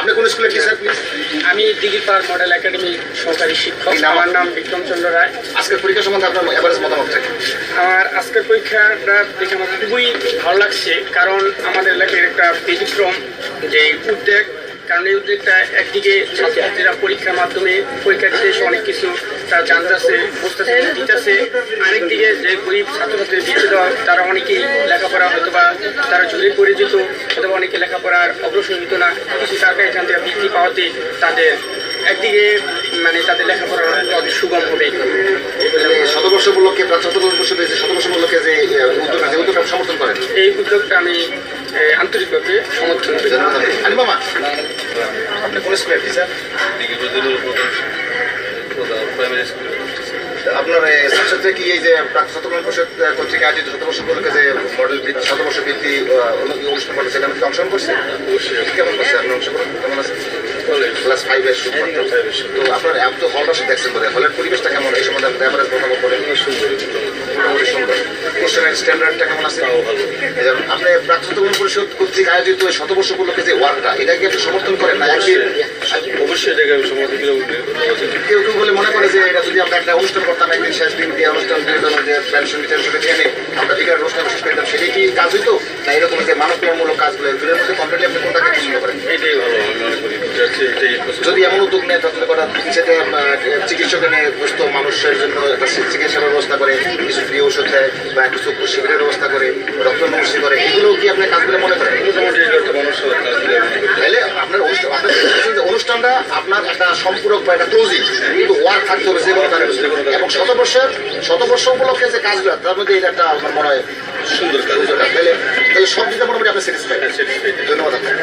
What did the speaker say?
আপনি কোন স্কুলের টিচার প্লিজ? আমি দিঘিপাড় মডেল একাডেমি সহকারী শিক্ষক। আমার নাম বিক্রমচন্দ্র রায়। আজকের পরীক্ষা সম্বন্ধে আপনার এভারেজ মতামত থাকে? আমার আজকের পরীক্ষাটা দেখে আমার খুবই ভালো লাগছে, কারণ আমাদের এলাকার একটা ব্যতিক্রম যে উদ্যোগ। কারণ এই উদ্যোগটা একদিকে ছাত্রছাত্রীরা পরীক্ষার মাধ্যমে পরীক্ষা দিতে এসে অনেক কিছু তারা জানতেছে, বুঝতেছে, দিতেছে। আরেকদিকে যে গরিব ছাত্রছাত্রীর বিচ্ছেদ তারা অনেকেই লেখাপড়া হয়তো বা তারা ঝুলে পড়ে যেত, অথবা অনেকে লেখাপড়ার অগ্রসর হতো না, কিছু টাকা এখান থেকে বৃদ্ধি পাওয়াতে তাদের একদিকে মানে তাদের লেখাপড়ার পথ সুগম হবে। শতবর্ষ উপলক্ষে শতবর্ষ উপলক্ষে যে উদ্যোগটা সমর্থন করেন, এই উদ্যোগটা আমি আন্তরিকভাবে সমর্থন করি। মামা আপনি কোন স্কুলের টিচার? আপনার ছাত্রছাত্রী কি এই যে চট্টগ্রাম পরিষদ কর্তৃক আয়োজিত শতবর্ষ উপলক্ষে যে মডেল শতবর্ষ বৃত্তি অনুষ্ঠান করছে সেখানে কি অংশগ্রহণ করছে? কেমন করছে আপনি অংশগ্রহণ? কেমন আছে? ক্লাস 5 এর তো আপনার এত হলটা দেখছেন বলে হলের পরিবেশটা কেমন? এই সম্বন্ধে আপনার এভারেজ মতামত করেন? মোটামুটি সুন্দর। কোশ্চেনের স্ট্যান্ডার্ডটা কেমন আছে? আপনি চট্টগ্রাম পরিষদ কর্তৃক আয়োজিত শতবর্ষ উপলক্ষে যে ওয়ার্কটা, এটা কি আপনি সমর্থন করেন না? অবশ্যই এটাকে আমি সমর্থন করে কেউ কেউ বলে মনে করে যে এটা যদি আমরা একটা অনুষ্ঠান করতাম, একদিন শেষ দিন দিয়ে অনুষ্ঠান যে পেনশন দিয়ে আমরা বিকার অনুষ্ঠান শেষ করতাম, সেটাই কি কাজ হইতো না এরকম যে মানবতামূলক কাজগুলো এগুলোর মধ্যে কমপ্লিটলি আপনি কোনটাকে পছন্দ করেন? এটাই ভালো আমি মনে করি। যদি এমন উদ্যোগ নেয় তাহলে করা সেটা চিকিৎসক এনে সুস্থ মানুষের জন্য একটা চিকিৎসার ব্যবস্থা করে, কিছু ফ্রি ওষুধ দেয় বা কিছু শিবিরের ব্যবস্থা করে, রক্ত নমুনা করে, এগুলো কি আপনার কাজগুলো মনে করেন? তাহলে আপনার অনুষ্ঠানটা আপনার একটা সম্পূরক বা একটা ক্লোজিং, কিন্তু ওয়ার্ক থাকতে হবে যে কোনো কারণে। এবং শতবর্ষ উপলক্ষে যে কাজগুলো তার মধ্যে এটা একটা আমার মনে হয় সুন্দর কাজ। তাহলে সব দিকে মোটামুটি আপনি স্যাটিসফাইড? ধন্যবাদ আপনাকে।